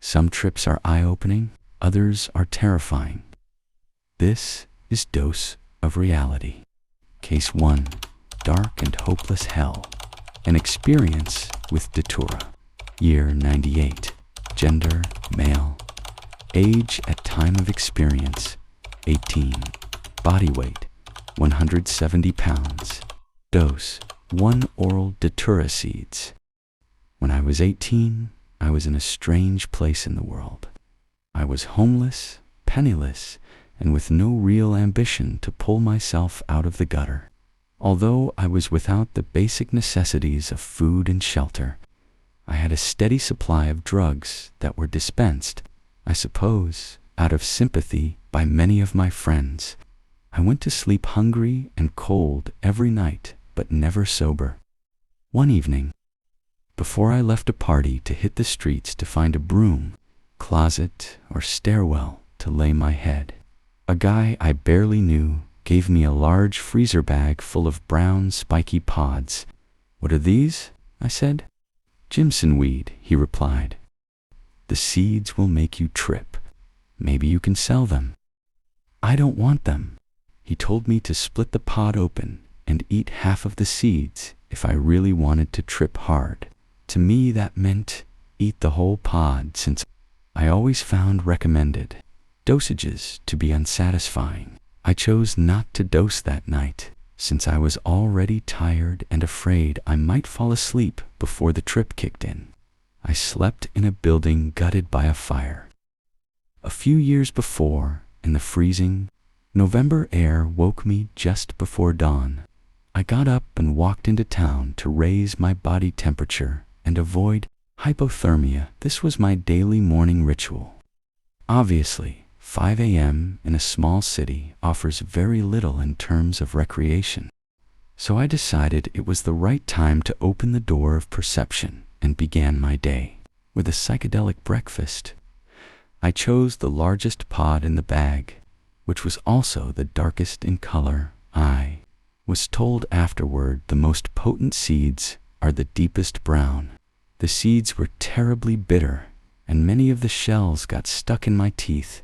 Some trips are eye-opening, others are terrifying. This is Dose of Reality. Case 1. Dark and Hopeless Hell. An experience with Datura. Year 98. Gender, male. Age at time of experience, 18. Body weight, 170 pounds. Dose, 1 oral Datura seeds. When I was 18, I was in a strange place in the world. I was homeless, penniless, and with no real ambition to pull myself out of the gutter. Although I was without the basic necessities of food and shelter, I had a steady supply of drugs that were dispensed, I suppose, out of sympathy by many of my friends. I went to sleep hungry and cold every night, but never sober. One evening, before I left a party to hit the streets to find a broom, closet, or stairwell to lay my head, a guy I barely knew gave me a large freezer bag full of brown, spiky pods. "What are these?" I said. "Jimson weed," he replied. "The seeds will make you trip. Maybe you can sell them." "I don't want them." He told me to split the pod open and eat half of the seeds if I really wanted to trip hard. To me, that meant eat the whole pod, since I always found recommended dosages to be unsatisfying. I chose not to dose that night, since I was already tired and afraid I might fall asleep before the trip kicked in. I slept in a building gutted by a fire. A few years before, in the freezing November air woke me just before dawn. I got up and walked into town to raise my body temperature and avoid hypothermia. This was my daily morning ritual. Obviously, 5 a.m. in a small city offers very little in terms of recreation. So I decided it was the right time to open the door of perception and began my day with a psychedelic breakfast. I chose the largest pod in the bag, which was also the darkest in color. I was told afterward the most potent seeds are the deepest brown. The seeds were terribly bitter, and many of the shells got stuck in my teeth.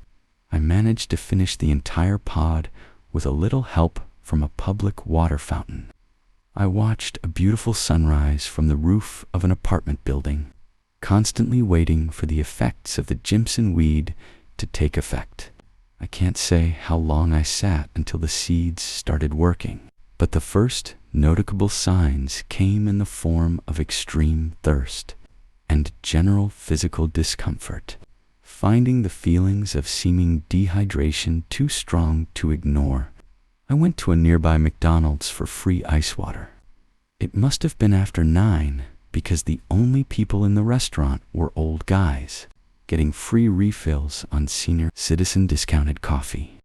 I managed to finish the entire pod with a little help from a public water fountain. I watched a beautiful sunrise from the roof of an apartment building, constantly waiting for the effects of the Jimson weed to take effect. I can't say how long I sat until the seeds started working, but the first noticeable signs came in the form of extreme thirst and general physical discomfort. Finding the feelings of seeming dehydration too strong to ignore, I went to a nearby McDonald's for free ice water. It must have been after 9, because the only people in the restaurant were old guys, getting free refills on senior citizen discounted coffee.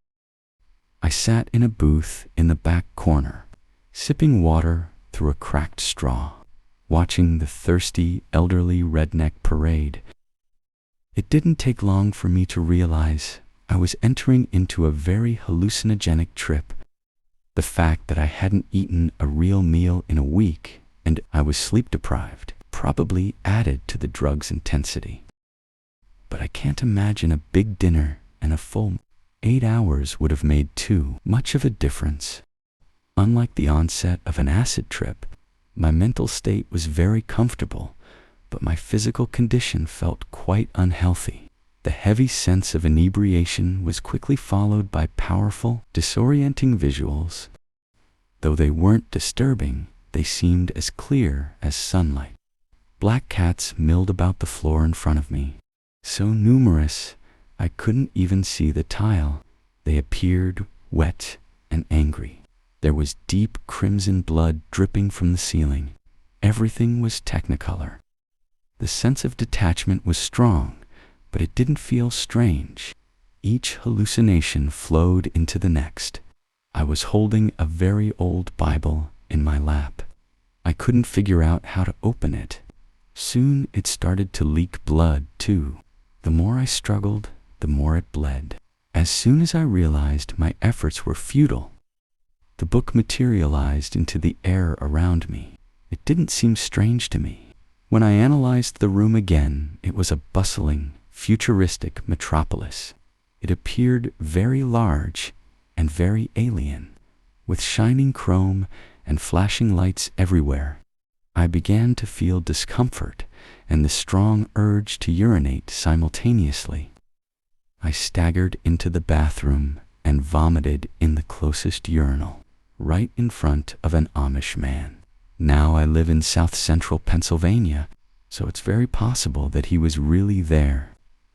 I sat in a booth in the back corner, sipping water through a cracked straw, watching the thirsty elderly redneck parade. It didn't take long for me to realize I was entering into a very hallucinogenic trip. The fact that I hadn't eaten a real meal in a week and I was sleep deprived probably added to the drug's intensity. But I can't imagine a big dinner and a full 8 hours would have made too much of a difference. Unlike the onset of an acid trip, my mental state was very comfortable, but my physical condition felt quite unhealthy. The heavy sense of inebriation was quickly followed by powerful, disorienting visuals. Though they weren't disturbing, they seemed as clear as sunlight. Black cats milled about the floor in front of me, so numerous I couldn't even see the tile. They appeared wet and angry. There was deep crimson blood dripping from the ceiling. Everything was technicolor. The sense of detachment was strong, but it didn't feel strange. Each hallucination flowed into the next. I was holding a very old Bible in my lap. I couldn't figure out how to open it. Soon it started to leak blood too. The more I struggled, the more it bled. As soon as I realized my efforts were futile, the book materialized into the air around me. It didn't seem strange to me. When I analyzed the room again, it was a bustling, futuristic metropolis. It appeared very large and very alien, with shining chrome and flashing lights everywhere. I began to feel discomfort and the strong urge to urinate simultaneously. I staggered into the bathroom and vomited in the closest urinal, right in front of an Amish man. Now I live in South Central Pennsylvania, so it's very possible that he was really there.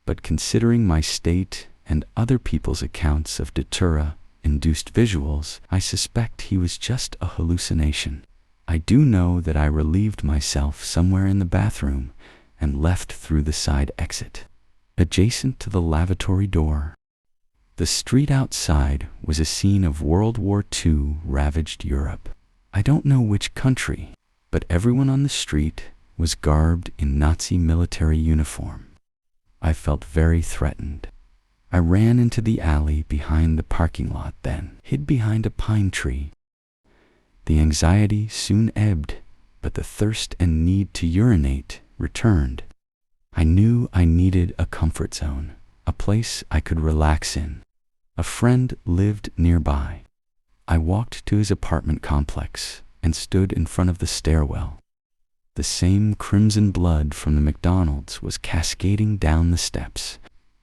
But considering my state and other people's accounts of Datura-induced visuals, I suspect he was just a hallucination. I do know that I relieved myself somewhere in the bathroom and left through the side exit, adjacent to the lavatory door. The street outside was a scene of World War II ravaged Europe. I don't know which country, but everyone on the street was garbed in Nazi military uniform. I felt very threatened. I ran into the alley behind the parking lot, then hid behind a pine tree. The anxiety soon ebbed, but the thirst and need to urinate returned. I knew I needed a comfort zone, a place I could relax in. A friend lived nearby. I walked to his apartment complex and stood in front of the stairwell. The same crimson blood from the McDonald's was cascading down the steps.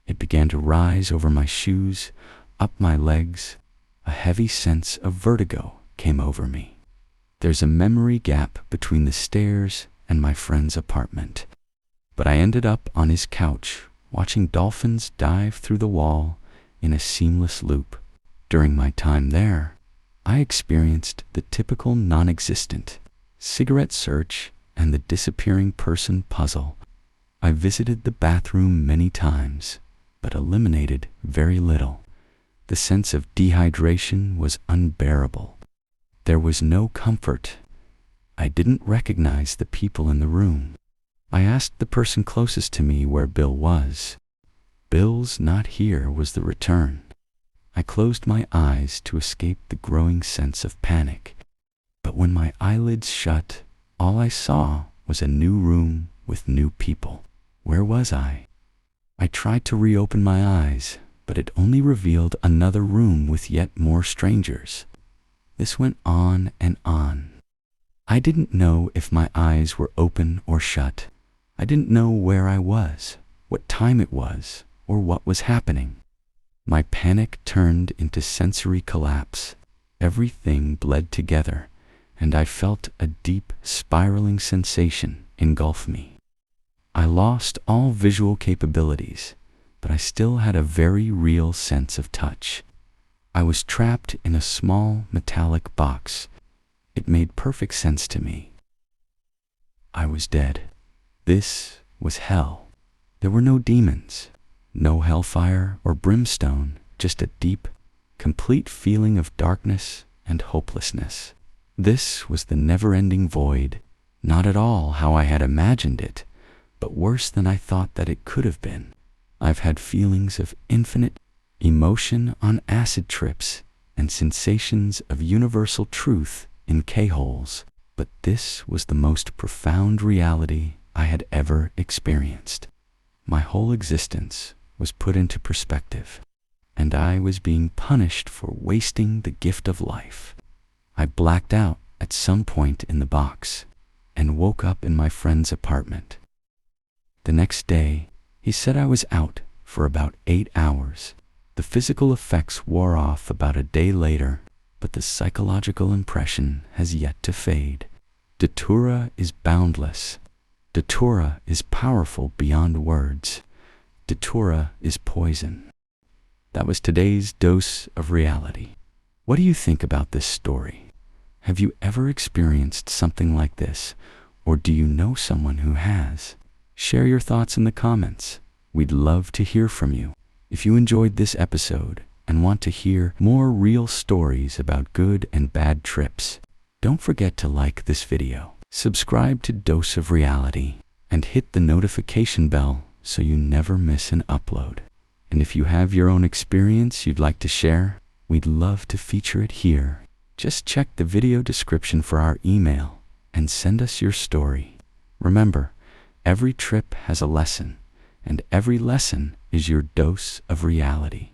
It began to rise over my shoes, up my legs. A heavy sense of vertigo came over me. There's a memory gap between the stairs and my friend's apartment. But I ended up on his couch, watching dolphins dive through the wall in a seamless loop. During my time there, I experienced the typical non-existent cigarette search and the disappearing person puzzle. I visited the bathroom many times, but eliminated very little. The sense of dehydration was unbearable. There was no comfort. I didn't recognize the people in the room. I asked the person closest to me where Bill was. "Bill's not here," was the return. I closed my eyes to escape the growing sense of panic. But when my eyelids shut, all I saw was a new room with new people. Where was I? I tried to reopen my eyes, but it only revealed another room with yet more strangers. This went on and on. I didn't know if my eyes were open or shut. I didn't know where I was, what time it was, or what was happening. My panic turned into sensory collapse. Everything bled together, and I felt a deep, spiraling sensation engulf me. I lost all visual capabilities, but I still had a very real sense of touch. I was trapped in a small metallic box. It made perfect sense to me. I was dead. This was hell. There were no demons, no hellfire or brimstone, just a deep, complete feeling of darkness and hopelessness. This was the never-ending void, not at all how I had imagined it, but worse than I thought that it could have been. I've had feelings of infinite emotion on acid trips and sensations of universal truth in K-holes, but this was the most profound reality I had ever experienced. My whole existence was put into perspective, and I was being punished for wasting the gift of life. I blacked out at some point in the box and woke up in my friend's apartment. The next day, he said I was out for about 8 hours. The physical effects wore off about a day later, but the psychological impression has yet to fade. Datura is boundless. Datura is powerful beyond words. Datura is poison. That was today's dose of reality. What do you think about this story? Have you ever experienced something like this, or do you know someone who has? Share your thoughts in the comments. We'd love to hear from you. If you enjoyed this episode and want to hear more real stories about good and bad trips, don't forget to like this video, subscribe to Dose of Reality, and hit the notification bell so you never miss an upload. And if you have your own experience you'd like to share, we'd love to feature it here. Just check the video description for our email and send us your story. Remember, every trip has a lesson, and every lesson is your dose of reality.